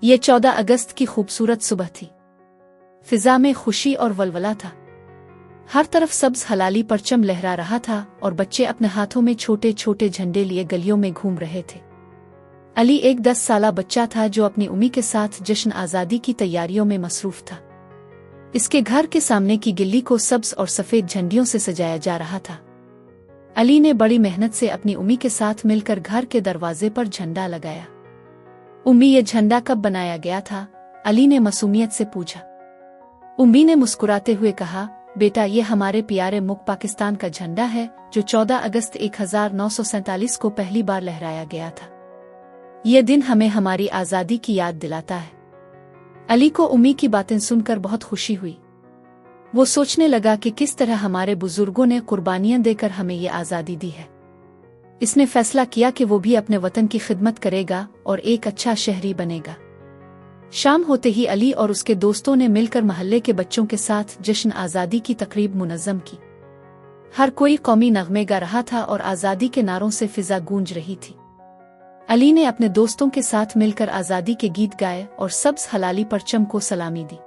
ये 14 अगस्त की खूबसूरत सुबह थी। फिजा में खुशी और वलवला था। हर तरफ सब्ज हलाली परचम लहरा रहा था और बच्चे अपने हाथों में छोटे छोटे झंडे लिए गलियों में घूम रहे थे। अली एक 10 साला बच्चा था जो अपनी उम्मी के साथ जश्न आज़ादी की तैयारियों में मसरूफ था। इसके घर के सामने की गिल्ली को सब्ज और सफ़ेद झंडियों से सजाया जा रहा था। अली ने बड़ी मेहनत से अपनी उम्मी के साथ मिलकर घर के दरवाजे पर झंडा लगाया। उम्मी, ये झंडा कब बनाया गया था? अली ने मासूमियत से पूछा। उम्मी ने मुस्कुराते हुए कहा, बेटा, ये हमारे प्यारे मुल्क पाकिस्तान का झंडा है जो 14 अगस्त 1947 को पहली बार लहराया गया था। ये दिन हमें हमारी आज़ादी की याद दिलाता है। अली को उम्मी की बातें सुनकर बहुत खुशी हुई। वो सोचने लगा कि किस तरह हमारे बुजुर्गों ने कुर्बानियां देकर हमें ये आज़ादी दी है। इसने फैसला किया कि वो भी अपने वतन की खिदमत करेगा और एक अच्छा शहरी बनेगा। शाम होते ही अली और उसके दोस्तों ने मिलकर मोहल्ले के बच्चों के साथ जश्न आज़ादी की तकरीब मुनज़्ज़म की। हर कोई कौमी नगमे गा रहा था और आज़ादी के नारों से फिजा गूंज रही थी। अली ने अपने दोस्तों के साथ मिलकर आज़ादी के गीत गाए और सब्ज हलाली परचम को सलामी दी।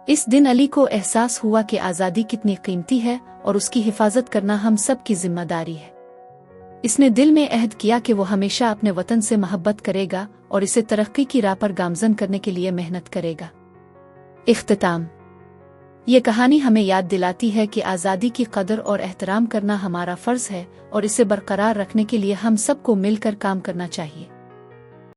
इस दिन अली को एहसास हुआ कि आज़ादी कितनी कीमती है और उसकी हिफाजत करना हम सब की जिम्मेदारी है। इसने दिल में अहद किया कि वो हमेशा अपने वतन से मोहब्बत करेगा और इसे तरक्की की राह पर गामजन करने के लिए मेहनत करेगा। इख्तिताम। ये कहानी हमें याद दिलाती है कि आज़ादी की कदर और एहतराम करना हमारा फ़र्ज़ है और इसे बरकरार रखने के लिए हम सबको मिलकर काम करना चाहिए।